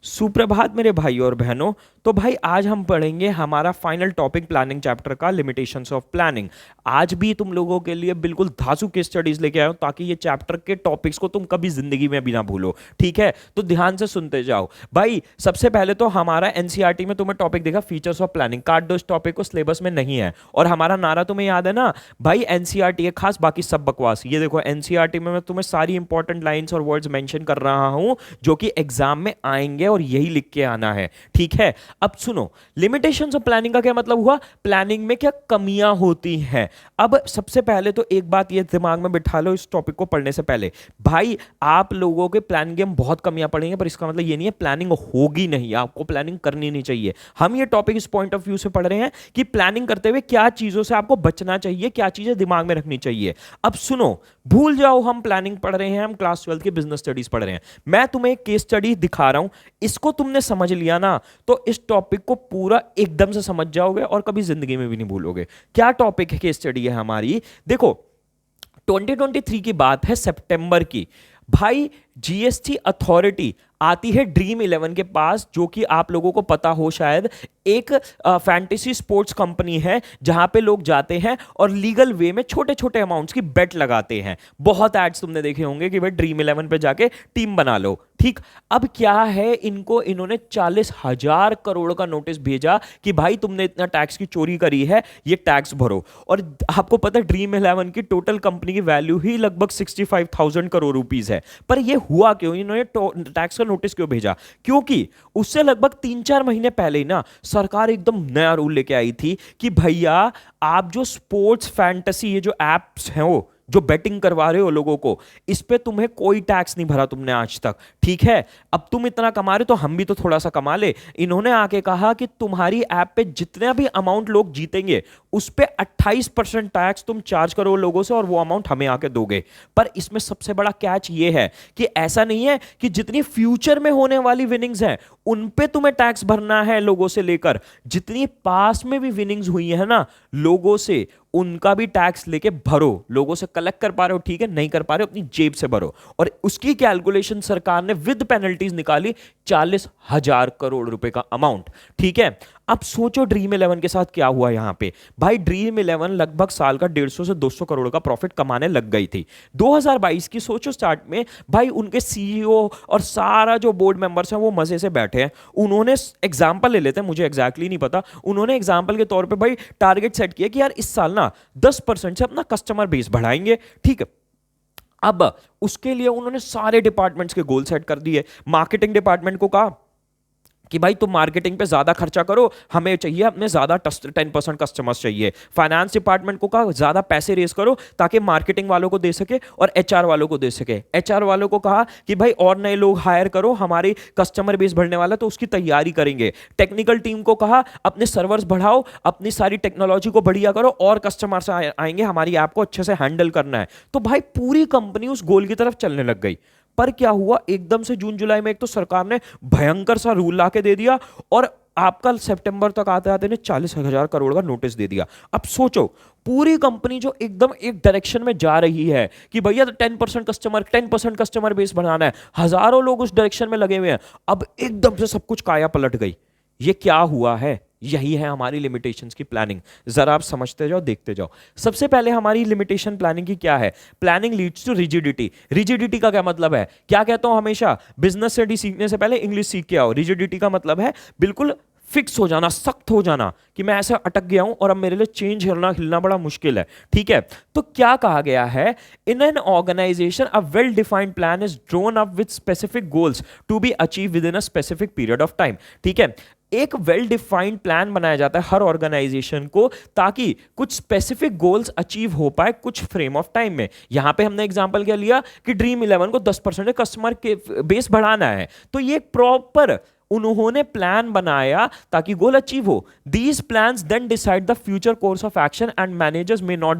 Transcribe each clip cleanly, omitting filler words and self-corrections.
सुप्रभात मेरे भाई और बहनों। तो भाई आज हम पढ़ेंगे हमारा फाइनल टॉपिक प्लानिंग चैप्टर का, लिमिटेशंस ऑफ प्लानिंग। आज भी तुम लोगों के लिए बिल्कुल धांसू केस स्टडीज लेके आया हूं ताकि ये चैप्टर के टॉपिक्स को तुम कभी जिंदगी में भी ना भूलो। ठीक है, तो ध्यान से सुनते जाओ भाई। सबसे पहले तो हमारा एनसीईआरटी में तुम्हें टॉपिक देखा फीचर्स ऑफ प्लानिंग, काट दो इस टॉपिक को, सिलेबस में नहीं है। और हमारा नारा तुम्हें याद है ना भाई, एनसीईआरटी है खास, बाकी सब बकवास। ये देखो एनसीईआरटी में मैं तुम्हें सारी इंपॉर्टेंट लाइंस और वर्ड्स मेंशन कर रहा हूं जो कि एग्जाम में आएंगे और यही लिख के आना है। ठीक है, अब सुनो, लिमिटेशंस ऑफ प्लानिंग का क्या मतलब हुआ, प्लानिंग में क्या कमियां होती हैं। अब सबसे पहले तो एक बात ये दिमाग में बिठा लो इस टॉपिक को पढ़ने से पहले, भाई आप लोगों के प्लानिंग में बहुत कमियां पड़ेंगे, पर इसका मतलब ये नहीं है प्लानिंग होगी नहीं, आपको प्लानिंग करनी नहीं चाहिए। हम ये टॉपिक इस पॉइंट ऑफ व्यू से पढ़ रहे हैं कि प्लानिंग करते हुए क्या चीजों से आपको बचना चाहिए, क्या चीजें दिमाग में रखनी चाहिए। अब सुनो, भूल जाओ हम प्लानिंग पढ़ रहे हैं, हम क्लास 12 की बिजनेस स्टडीज पढ़ रहे हैं। मैं तुम्हें एक केस स्टडी दिखा रहा हूं, इसको तुमने समझ लिया ना तो इस टॉपिक को पूरा एकदम से समझ जाओगे और कभी जिंदगी में भी नहीं भूलोगे। क्या टॉपिक है, केस स्टडी है हमारी। देखो 2023 की बात है, सितंबर की। भाई जीएसटी अथॉरिटी आती है ड्रीम 11 के पास, जो कि आप लोगों को पता हो शायद, एक फैंटेसी स्पोर्ट्स कंपनी है जहां पे लोग जाते हैं और लीगल वे में छोटे छोटे अमाउंट्स की बेट लगाते हैं। बहुत एड्स तुमने देखे होंगे कि भाई ड्रीम 11 पे जाके टीम बना लो। ठीक, अब क्या है, इन्होंने 40,000 करोड़ का नोटिस भेजा कि भाई तुमने इतना टैक्स की चोरी करी है, ये टैक्स भरो। और आपको पता है ड्रीम 11 की टोटल कंपनी की वैल्यू ही लगभग 65,000 करोड़ रुपीस है। पर ये हुआ क्यों, इन्होंने टैक्स का नोटिस क्यों भेजा? क्योंकि उससे लगभग 3-4 महीने पहले ही ना सरकार एकदम नया रूल लेके आई थी कि भैया आप जो स्पोर्ट्स फैंटेसी, ये जो एप्स हैं वो जो बेटिंग करवा रहे हो लोगों को, इस पे तुम्हें कोई टैक्स नहीं भरा तुमने आज तक। ठीक है, अब तुम इतना कमा रहे तो हम भी तो थोड़ा सा कमा ले। इन्होंने आके कहा कि तुम्हारी ऐप पे जितना भी अमाउंट लोग जीतेंगे उस पे 28% टैक्स तुम चार्ज करो लोगों से और वो अमाउंट हमें आके दोगे। पर इसमें सबसे बड़ा कैच ये है कि ऐसा नहीं है कि जितनी फ्यूचर में होने वाली विनिंग्स हैं उन पे तुम्हें टैक्स भरना है लोगों से लेकर, जितनी पास में भी विनिंग्स हुई है ना लोगों से, उनका भी टैक्स लेके भरो। लोगों से कलेक्ट कर पा रहे हो ठीक है, नहीं कर पा रहे हो अपनी जेब से भरो। और उसकी कैलकुलेशन सरकार ने विद पेनल्टीज निकाली, 40,000 करोड़ रुपए का अमाउंट। ठीक है, अब सोचो ड्रीम 11 के साथ क्या हुआ यहां पे। भाई ड्रीम 11 लगभग साल का 150 से 200 करोड़ का प्रॉफिट कमाने लग गई थी। 2022 की सोचो स्टार्ट में भाई उनके सीईओ और सारा जो बोर्ड मेंबर्स हैं वो मजे से बैठे हैं। उन्होंने एग्जांपल ले लेते हैं, मुझे एग्जैक्टली नहीं पता, उन्होंने एग्जांपल के तौर पे भाई टारगेट सेट किया कि यार इस साल ना 10% से अपना कस्टमर बेस बढ़ाएंगे। ठीक है, अब उसके लिए उन्होंने सारे डिपार्टमेंट्स के गोल सेट कर दिए। मार्केटिंग डिपार्टमेंट को कहा कि भाई तुम मार्केटिंग पे ज्यादा खर्चा करो, हमें चाहिए अपने ज्यादा 10% कस्टमर्स चाहिए। फाइनेंस डिपार्टमेंट को कहा ज्यादा पैसे रेस करो ताकि मार्केटिंग वालों को दे सके और एचआर वालों को दे सके। एचआर वालों को कहा कि भाई और नए लोग हायर करो, हमारी कस्टमर बेस बढ़ने वाला तो उसकी तैयारी करेंगे। टेक्निकल टीम को कहा अपने सर्वर्स बढ़ाओ, अपनी सारी टेक्नोलॉजी को बढ़िया करो और कस्टमर्स आएंगे, हमारी ऐप को अच्छे से हैंडल करना है। तो भाई पूरी कंपनी उस गोल की तरफ चलने लग गई। पर क्या हुआ, एकदम से जून जुलाई में एक तो सरकार ने भयंकर सा रूल लाके दे दिया और आपका सितंबर तक आते आते ने 40,000 करोड़ का नोटिस दे दिया। अब सोचो पूरी कंपनी जो एकदम एक डायरेक्शन में जा रही है कि भैया 10% कस्टमर बेस बढ़ाना है, हजारों लोग उस डायरेक्शन में लगे हुए हैं, अब एकदम से सब कुछ काया पलट गई। ये क्या हुआ है? यही है हमारी लिमिटेशंस की प्लानिंग। जरा आप समझते जाओ, देखते जाओ। सबसे पहले हमारी लिमिटेशन प्लानिंग की क्या है, planning leads to rigidity. Rigidity का क्या मतलब है, क्या कहता हूं हमेशा, बिजनेस स्टडी सीखने से पहले इंग्लिश सीख के आओ। रिजिडिटी का मतलब है बिल्कुल फिक्स हो जाना, सख्त हो जाना कि मैं ऐसे अटक गया हूं और अब मेरे लिए चेंज हिलना बड़ा मुश्किल है। ठीक है, तो क्या कहा गया है, in an organisation a well defined plan is drawn up with specific goals to be achieve within a specific period of time. ठीक है, एक वेल डिफाइंड प्लान बनाया जाता है हर ऑर्गेनाइजेशन को ताकि कुछ स्पेसिफिक गोल्स अचीव हो पाए कुछ फ्रेम ऑफ टाइम में। यहां पे हमने एग्जांपल क्या लिया कि ड्रीम 11 को 10% कस्टमर के बेस बढ़ाना है, तो ये प्रॉपर उन्होंने प्लान बनाया ताकि गोल अचीव हो। These plans then decide the future course of action and managers may not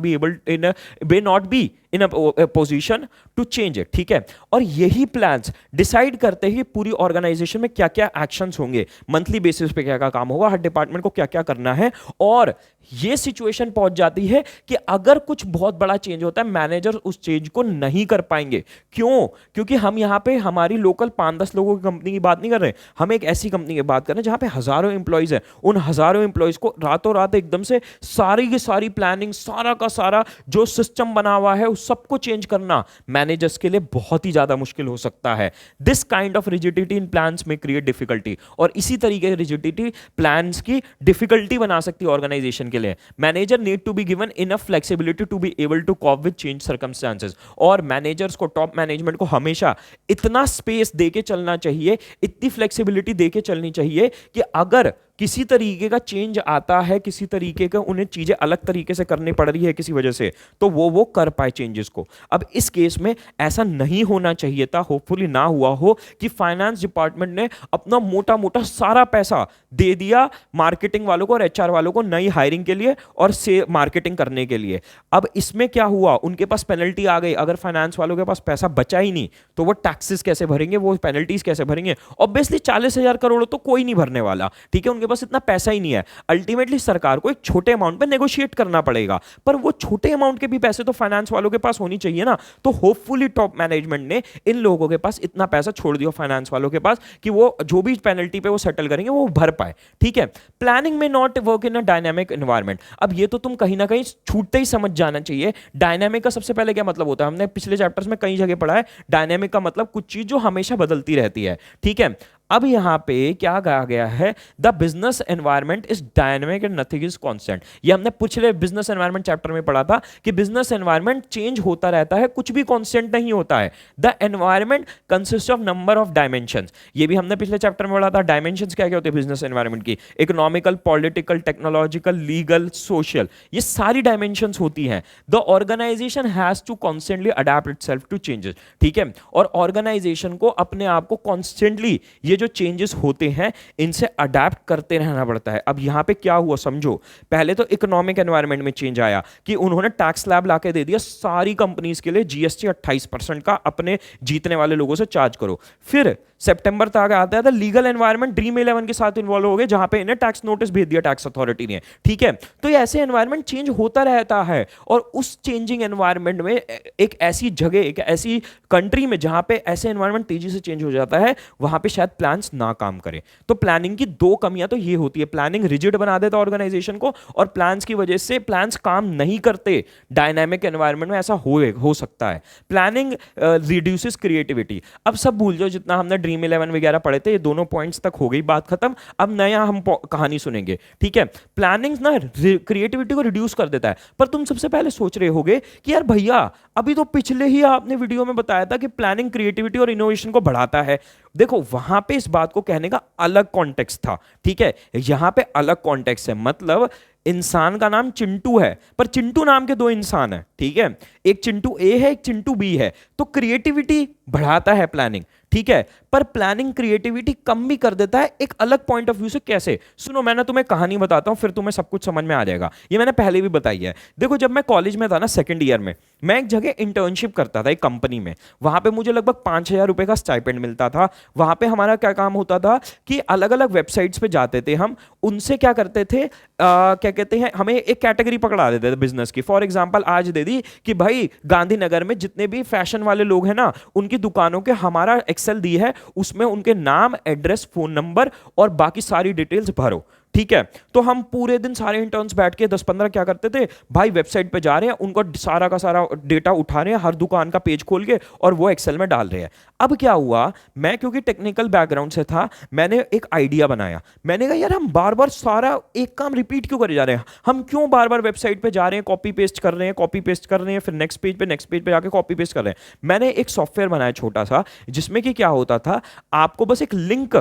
be in a position to change it, ठीक है। और यही प्लान्स डिसाइड करते ही पूरी ऑर्गेनाइजेशन में क्या क्या एक्शंस होंगे, मंथली बेसिस पे क्या क्या काम होगा, हर डिपार्टमेंट को क्या क्या करना है। और ये सिचुएशन पहुंच जाती है कि अगर कुछ बहुत बड़ा चेंज होता है, मैनेजर उस चेंज को नहीं कर पाएंगे। क्यों? क्योंकि हम यहां पे हमारी लोकल 5-10 लोगों की कंपनी की बात नहीं कर रहे, हम एक ऐसी कंपनी की बात कर रहे हैं जहां पे हजारों इंप्लॉइज है। उन हजारों इंप्लॉइज को रातों रात एकदम से सारी की सारी प्लानिंग, सारा का सारा जो सिस्टम बना हुआ है उस सबको चेंज करना मैनेजर्स के लिए बहुत ही ज्यादा मुश्किल हो सकता है। This kind of rigidity in plans में क्रिएट डिफिकल्टी, और इसी तरीके की रिजिडिटी प्लान्स की डिफिकल्टी बना सकती है ऑर्गेनाइजेशन के लिए। Manager need to be given enough flexibility to be able to cope with change circumstances. और मैनेजर्स को, टॉप मैनेजमेंट को हमेशा इतना स्पेस देके चलना चाहिए, इतनी फ्लेक्सिबिलिटी देके चलनी चाहिए कि अगर किसी तरीके का चेंज आता है, किसी तरीके का उन्हें चीजें अलग तरीके से करनी पड़ रही है किसी वजह से, तो वो कर पाए चेंजेस को। अब इस केस में ऐसा नहीं होना चाहिए था, होपफुली ना हुआ हो कि फाइनेंस डिपार्टमेंट ने अपना मोटा मोटा सारा पैसा दे दिया मार्केटिंग वालों को और एचआर वालों को नई हायरिंग के लिए और से मार्केटिंग करने के लिए। अब इसमें क्या हुआ, उनके पास पेनल्टी आ गई। अगर फाइनेंस वालों के पास पैसा बचा ही नहीं तो वो टैक्सेस कैसे भरेंगे, वो पेनल्टीज कैसे भरेंगे? ऑब्वियसली 40,000 करोड़ तो कोई नहीं भरने वाला, ठीक है, उनके पास इतना पैसा ही नहीं है। अल्टीमेटली सरकार को एक छोटे अमाउंट पे नेगोशिएट करना पड़ेगा, पर वो छोटे अमाउंट के भी पैसे तो फाइनेंस वालों के पास होनी चाहिए ना। तो होपफुली टॉप मैनेजमेंट ने इन लोगों के पास इतना पैसा छोड़ दिया फाइनेंस वालों के पास कि वो जो भी पेनल्टी पे वो सेटल करेंगे वो भर पाए, ठीक है। प्लानिंग में not work in a dynamic environment. अब ये तो तुम कहीं ना कहीं छूटते ही समझ जाना चाहिए। डायनामिक का सबसे पहले क्या मतलब होता है, हमने पिछले चैप्टर्स में कई जगह पढ़ा है। डायनामिक का मतलब कुछ चीज जो हमेशा बदलती रहती है, ठीक है। अब यहां पे क्या कहा गया है, the business environment is dynamic and nothing is constant. ये हमने पिछले बिजनेस एनवायरनमेंट चैप्टर में पढ़ा था कि बिजनेस एनवायरनमेंट चेंज होता रहता है, कुछ भी कांस्टेंट नहीं होता है। The environment consist of number of dimensions. ये भी हमने पिछले चैप्टर में पढ़ा था। डायमेंशंस क्या क्या होते हैं बिजनेस एनवायरनमेंट की? Economical, political, technological, legal, social, ये सारी डायमेंशंस होती हैं। The organisation has to constantly adapt itself to changes, ठीक है। और ऑर्गेनाइजेशन को अपने आप को कॉन्स्टेंटली ये जो चेंजेस होते हैं इनसे अडेप्ट करते रहना पड़ता है। अब यहां पे क्या हुआ समझो। पहले तो इकोनॉमिक एनवायरनमेंट में चेंज आया कि उन्होंने टैक्स स्लैब लाके दे दिया सारी कंपनीज के लिए, जीएसटी 28% का अपने जीतने वाले लोगों से चार्ज करो। फिर सितंबर तक आता है लीगल एनवायरनमेंट ड्रीम 11 के साथ इन्वॉल्व हो गए, जहां पे इन्हें टैक्स नोटिस भेज दिया टैक्स अथॉरिटी ने, ठीक है। तो ये ऐसे एनवायरनमेंट चेंज होता रहता है, और उस चेंजिंग एनवायरनमेंट में एक ऐसी जगह, एक ऐसी कंट्री में जहां पे ऐसे एनवायरनमेंट तेजी से चेंज हो जाता है, वहां पे शायद प्लान्स ना काम करे। तो प्लानिंग की दो कमियां तो ये होती है, प्लानिंग रिजिड बना देता ऑर्गेनाइजेशन को, और प्लान्स की वजह से प्लान्स काम नहीं करते। डायनामिक एनवायरनमेंट में ऐसा हो सकता है। Planning reduces creativity. अब सब भूल जाओ जितना हमने ड्रीम 11 वगैरह पढ़े थे, ये दोनों पॉइंट्स तक हो गई बात खत्म। अब नया हम कहानी सुनेंगे, ठीक है। प्लानिंग ना क्रिएटिविटी को रिड्यूस कर देता है। पर तुम सबसे पहले सोच रहे होगे कि यार भैया, अभी तो पिछले ही आपने वीडियो में बताया था कि प्लानिंग क्रिएटिविटी और इनोवेशन को बढ़ाता है। देखो वहां पे इस बात को कहने का अलग कॉन्टेक्स्ट था, ठीक है। यहां पे अलग कॉन्टेक्स्ट है, मतलब इंसान का नाम चिंटू है, पर चिंटू नाम के दो इंसान है, ठीक है। एक चिंटू ए है, एक चिंटू बी है। तो क्रिएटिविटी बढ़ाता है प्लानिंग, ठीक है, पर प्लानिंग क्रिएटिविटी कम भी कर देता है एक अलग पॉइंट ऑफ व्यू से। कैसे? सुनो, मैं ना तुम्हें कहानी बताता हूं, फिर तुम्हें सब कुछ समझ में आ जाएगा। ये मैंने पहले भी बताई है। देखो, जब मैं कॉलेज में था ना, सेकंड ईयर में, मैं एक जगह इंटर्नशिप करता था एक कंपनी में। वहां पे मुझे लगभग 5,000 रुपए का स्टाइपेंड मिलता था। वहां पे हमारा क्या काम होता था कि अलग अलग वेबसाइट्स पे जाते थे हम, उनसे क्या करते थे, क्या कहते हैं, हमें एक कैटेगरी पकड़ा देते थे बिजनेस की। फॉर एग्जाम्पल आज दे दी कि भाई गांधीनगर में जितने भी फैशन वाले लोग हैं ना, उनकी दुकानों के हमारा एक्सेल दी है, उसमें उनके नाम, एड्रेस, फोन नंबर और बाकी सारी डिटेल्स भरो, ठीक है। तो हम पूरे दिन सारे इंटर्न्स बैठ के 10-15 क्या करते थे भाई, वेबसाइट पे जा रहे हैं, उनको सारा का सारा डेटा उठा रहे हैं, हर दुकान का पेज खोल के, और वो एक्सेल में डाल रहे हैं। अब क्या हुआ, मैं क्योंकि टेक्निकल बैकग्राउंड से था, मैंने एक आइडिया बनाया। मैंने कहा यार, हम बार बार सारा एक काम रिपीट क्यों करे जा रहे हैं, हम क्यों बार बार वेबसाइट पे जा रहे हैं, कॉपी पेस्ट कर रहे हैं, कॉपी पेस्ट कर रहे हैं, फिर नेक्स्ट पेज पे जाके कॉपी पेस्ट कर रहे हैं। मैंने एक सॉफ्टवेयर बनाया छोटा सा, जिसमें कि क्या होता था, आपको बस एक लिंक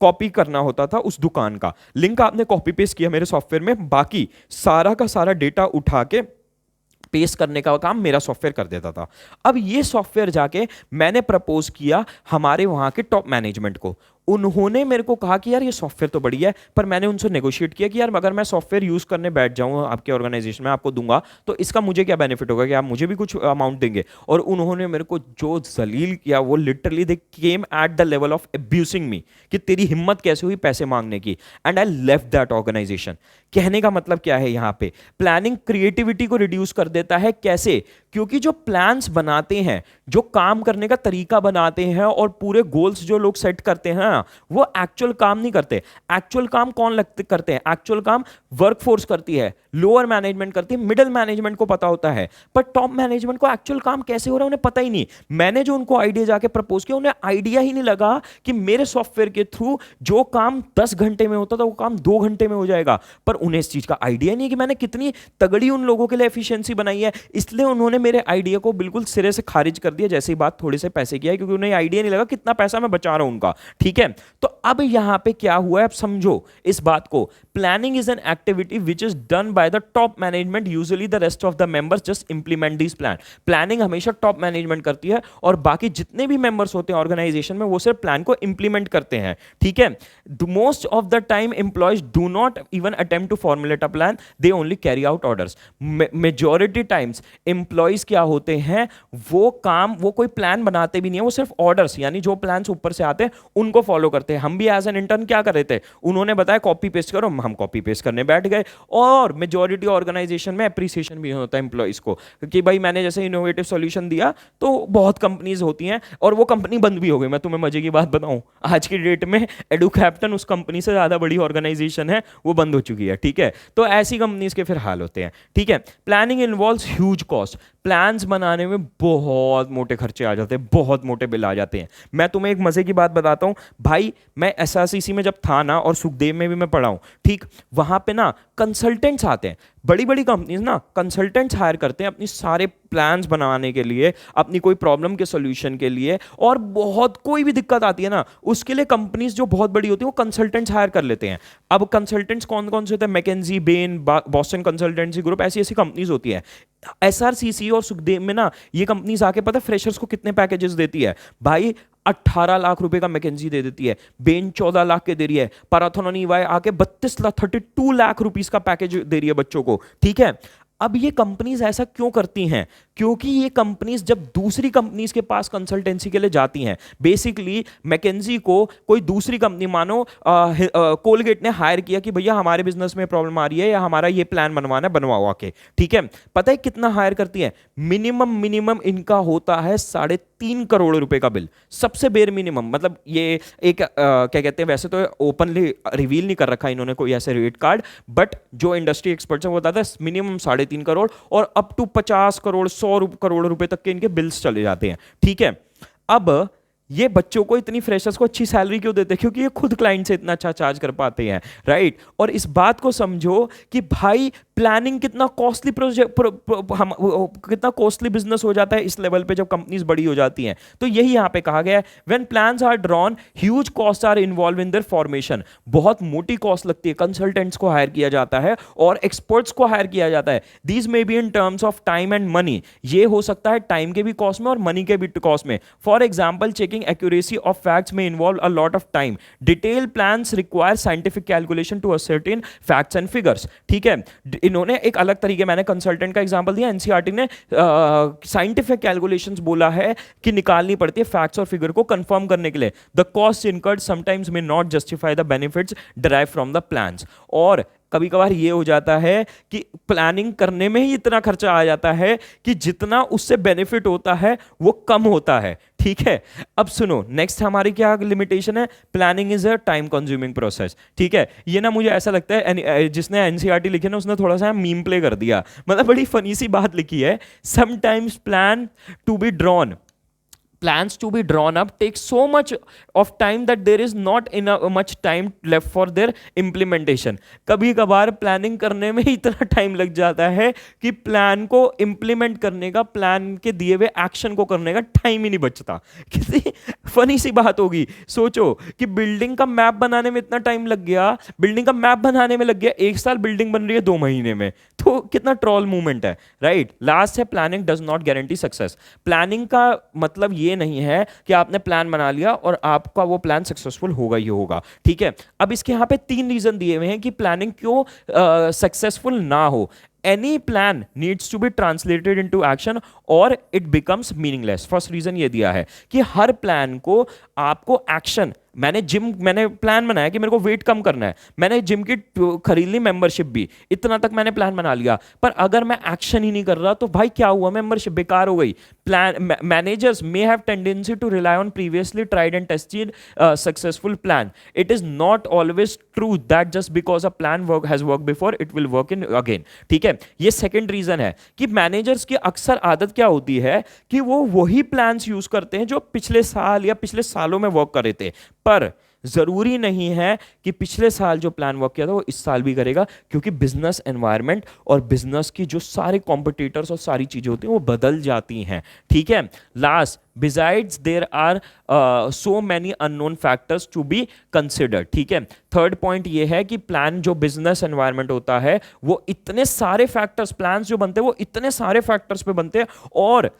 कॉपी करना होता था, उस दुकान का लिंक आपने कॉपी पेस्ट किया मेरे सॉफ्टवेयर में, बाकी सारा का सारा डेटा उठा के पेस्ट करने का काम मेरा सॉफ्टवेयर कर देता था। अब ये सॉफ्टवेयर जाके मैंने प्रपोज किया हमारे वहां के टॉप मैनेजमेंट को। उन्होंने मेरे को कहा कि यार ये सॉफ्टवेयर तो बढ़िया है, पर मैंने उनसे नेगोशिएट किया कि यार अगर मैं सॉफ्टवेयर यूज करने बैठ जाऊं आपके ऑर्गेनाइजेशन में, आपको दूंगा तो इसका मुझे क्या बेनिफिट होगा कि आप मुझे भी कुछ अमाउंट देंगे। और उन्होंने मेरे को जो जलील किया, वो literally they came at the level of abusing me कि तेरी हिम्मत कैसे हुई पैसे मांगने की। And I left that organisation. कहने का मतलब क्या है यहाँ पे, प्लानिंग क्रिएटिविटी को रिड्यूस कर देता है। कैसे? क्योंकि जो प्लान्स बनाते हैं, जो काम करने का तरीका बनाते हैं और पूरे गोल्स जो लोग सेट करते हैं वो एक्चुअल काम नहीं करते। एक्चुअल काम कौन करते हैं? एक्चुअल काम वर्कफोर्स करती है, लोअर मैनेजमेंट करती है, मिडिल मैनेजमेंट को पता होता है, पर टॉप मैनेजमेंट को एक्चुअल काम कैसे हो रहा है उन्हें पता ही नहीं। मैंने जो उनको आइडिया जाके प्रपोज किया, उन्हें आइडिया ही नहीं लगा कि मेरे सॉफ्टवेयर के थ्रू जो काम 10 घंटे में होता था वो काम 2 घंटे में हो जाएगा। पर उन्हें इस चीज का आइडिया नहीं कि मैंने कितनी तगड़ी उन लोगों के लिए एफिशिएंसी बनाई है। इसलिए उन्होंने मेरे आइडिया को बिल्कुल सिरे से खारिज कर दिया जैसे ही बात थोड़े से पैसे की है, क्योंकि उन्हें आइडिया नहीं लगा कितना पैसा मैं बचा रहा हूं उनका। ठीक है, तो अब यहां पे क्या हुआ है, अब समझो इस बात को। Planning is an activity which is done by the top management, usually the rest of the members just implement this plan. Planning हमेशा टॉप मैनेजमेंट करती है और बाकी जितने भी मेंबर्स होते हैं ऑर्गेनाइजेशन में वो सिर्फ प्लान को इंप्लीमेंट करते हैं। ठीक है, most of the time employees do not even attempt to formulate a plan, they only carry out orders. Majority times employees क्या होते हैं, वो कोई प्लान बनाते भी नहीं है, वो सिर्फ ऑर्डर्स यानी जो प्लान्स ऊपर से आते हैं उनको फॉलो करते हैं। हम भी एज एन इंटर्न क्या कर रहे थे, उन्होंने बताया कॉपी पेस्ट करो, हम कॉपी पेस्ट करने बैठ गए। और मेजॉरिटी ऑर्गेनाइजेशन में अप्रिसिएशन भी होता है एम्प्लॉइज को कि भाई मैंने जैसे इनोवेटिव सॉल्यूशन दिया, तो बहुत कंपनीज होती हैं और वो कंपनी बंद भी हो गई। मैं तुम्हें मजे की बात बताऊं, आज की डेट में एडुकैप्टन उस कंपनी से ज्यादा बड़ी ऑर्गेनाइजेशन है, वो बंद हो चुकी है। ठीक है, तो ऐसी कंपनीज के फिर हाल होते हैं। ठीक है, planning involves huge cost. Plans बनाने में बहुत मोटे खर्चे आ जाते हैं, बहुत मोटे बिल आ जाते हैं। मैं तुम्हें एक मजे की बात बताता हूं भाई, मैं एसआरसीसी में जब था ना, और सुखदेव में भी मैं पढ़ा हूं, ठीक, वहां पे ना कंसल्टेंट्स आते हैं, बड़ी बड़ी कंपनीज ना कंसल्टेंट्स हायर करते हैं अपनी सारे प्लान्स बनाने के लिए, अपनी कोई प्रॉब्लम के सॉल्यूशन के लिए। और बहुत कोई भी दिक्कत आती है ना, उसके लिए कंपनीज जो बहुत बड़ी होती है वो कंसल्टेंट्स हायर कर लेते हैं। अब कंसल्टेंट्स कौन कौन से होते हैं? McKinsey, Bain, Boston consultancy group, ऐसी ऐसी कंपनीज होती है। एसआरसीसी और सुखदेव में ना ये कंपनीज आके पता है फ्रेशर्स को कितने पैकेजेस देती है भाई? 18 लाख रुपए का मैकेंजी दे देती है, बेन 14 लाख के दे रही है, पैराथन ईवाई आके 32 लाख रुपीस का पैकेज दे रही है बच्चों को। ठीक है, अब ये कंपनीज ऐसा क्यों करती हैं? क्योंकि ये कंपनीज जब दूसरी कंपनीज के पास कंसल्टेंसी के लिए जाती हैं, बेसिकली मैकेंजी को कोई दूसरी कंपनी, मानो कोलगेट ने हायर किया कि भैया हमारे बिजनेस में प्रॉब्लम आ रही है या हमारा ये प्लान बनवाना है, बनवाओ आके। ठीक है, पता है कितना हायर करती है? मिनिमम इनका होता है 3.5 करोड़ रुपए का बिल, सबसे बेर मिनिमम। मतलब ये एक क्या कहते हैं, वैसे तो ओपनली रिवील नहीं कर रखा इन्होंने कोई ऐसे रेट कार्ड, बट जो इंडस्ट्री एक्सपर्ट्स हैं वो बताते हैं मिनिमम 3.5 करोड़ और अप टू 50 करोड़ 100 करोड़ रुपए तक के इनके बिल्स चले जाते हैं। ठीक है, अब ये बच्चों को, इतनी फ्रेशर्स को अच्छी सैलरी क्यों देते हैं? क्योंकि ये खुद क्लाइंट से इतना अच्छा चार्ज कर पाते हैं, राइट? और इस बात को समझो कि भाई प्लानिंग कितना कॉस्टली कितना कॉस्टली बिजनेस हो जाता है इस लेवल पे जब कंपनीज बड़ी हो जाती हैं। तो यही यहां पे कहा गया है, when plans are drawn huge cost are involve in their formation. बहुत मोटी कॉस्ट लगती है, कंसल्टेंट्स को हायर किया जाता है और एक्सपर्ट्स को हायर किया जाता है। These may be in terms of time and money, ये हो सकता है टाइम के भी कॉस्ट में और मनी के भी कॉस्ट में। For example, checking accuracy of facts may involve a lot of time. Detailed plans require scientific calculation to ascertain facts and figures. ठीक है, इन्होंने एक अलग तरीके, मैंने कंसल्टेंट का एग्जांपल दिया, एनसीईआरटी ने साइंटिफिक कैलकुलेशंस बोला है कि निकालनी पड़ती है फैक्ट्स और फिगर को कंफर्म करने के लिए। The cost incurred sometimes may not justify the benefits derive from the plans. और कभी कभार ये हो जाता है कि प्लानिंग करने में ही इतना खर्चा आ जाता है कि जितना उससे बेनिफिट होता है वो कम होता है। ठीक है, अब सुनो नेक्स्ट हमारी क्या लिमिटेशन है, planning is a time consuming process. ठीक है, ये ना मुझे ऐसा लगता है जिसने एनसीईआरटी लिखी ना उसने थोड़ा सा मीम प्ले कर दिया, मतलब बड़ी फनी सी बात लिखी है। Sometimes plan to be drawn plans to be drawn up take so much of time that there is not enough much time left for their implementation. कभी कभार प्लानिंग करने में इतना टाइम लग जाता है कि प्लान को इंप्लीमेंट करने का, प्लान के दिए हुए एक्शन को करने का टाइम ही नहीं बचता। कितनी फनी सी बात होगी, सोचो कि बिल्डिंग का मैप बनाने में इतना टाइम लग गया, बिल्डिंग का मैप बनाने में लग गया 1 साल, बिल्डिंग बन रही है 2 महीने में, तो कितना ट्रोल मूवमेंट है, राइट। लास्ट है planning does not guarantee success. Planning का मतलब ये नहीं है कि आपने प्लान बना लिया और आपका वो प्लान सक्सेसफुल होगा ही होगा, ठीक है। अब इसके यहां पे 3 रीजन दिए हुए हैं कि प्लानिंग क्यों सक्सेसफुल ना हो। Any plan needs to be translated into action और it becomes meaningless. First reason ये दिया है कि हर प्लान को आपको एक्शन, मैंने प्लान बनाया कि मेरे को वेट कम करना है, मैंने जिम की खरीद ली मेंबरशिप भी, इतना तक मैंने प्लान बना लिया, पर अगर मैं एक्शन ही नहीं कर रहा तो भाई क्या हुआ, मेंबरशिप बेकार हो गई। Plan managers may have tendency to rely on previously tried and tested successful plan. It is not always true that just because a plan has work before it will work in again, ठीक है। ये second reason है कि managers की अक्सर आदत क्या होती है कि वो वही प्लान्स यूज करते हैं जो पिछले साल या पिछले सालों में वर्क कर रहे थे, पर जरूरी नहीं है कि पिछले साल जो प्लान वर्क किया था वो इस साल भी करेगा, क्योंकि बिजनेस एनवायरनमेंट और बिजनेस की जो सारे कॉम्पिटिटर्स और सारी चीजें होती हैं वो बदल जाती हैं, ठीक है। Last, besides there are so many unknown factors to be considered, ठीक है। थर्ड पॉइंट ये है कि प्लान जो बिजनेस एनवायरनमेंट होता है वो इतने सारे फैक्टर्स, प्लान्स जो बनते हैं वो इतने सारे फैक्टर्स पे बनते हैं, और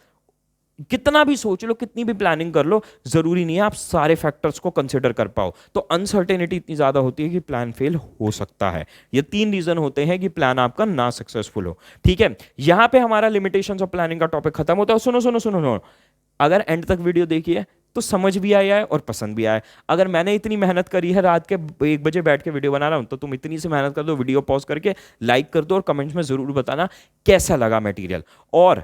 कितना भी सोच लो, कितनी भी प्लानिंग कर लो, जरूरी नहीं है आप सारे फैक्टर्स को कंसिडर कर पाओ, तो अनसर्टेनिटी इतनी ज्यादा होती है कि प्लान फेल हो सकता है। ये 3 रीजन होते हैं कि प्लान आपका ना सक्सेसफुल हो, ठीक है। यहां पे हमारा लिमिटेशंस ऑफ प्लानिंग का टॉपिक खत्म होता है। सुनो सुनो सुनो सुनो, अगर एंड तक वीडियो देखी है तो समझ भी आया है और पसंद भी आया है। अगर मैंने इतनी मेहनत करी है, रात के 1 बजे बैठ के वीडियो बना रहा हूं, तो तुम इतनी सी मेहनत कर दो, वीडियो पॉज करके लाइक कर दो और कमेंट्स में जरूर बताना कैसा लगा मटेरियल। और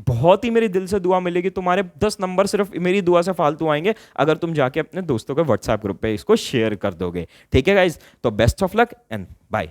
बहुत ही मेरी दिल से दुआ मिलेगी, तुम्हारे 10 नंबर सिर्फ मेरी दुआ से फालतू आएंगे अगर तुम जाके अपने दोस्तों के व्हाट्सएप ग्रुप पे इसको शेयर कर दोगे, ठीक है गाइज। तो best of luck and bye.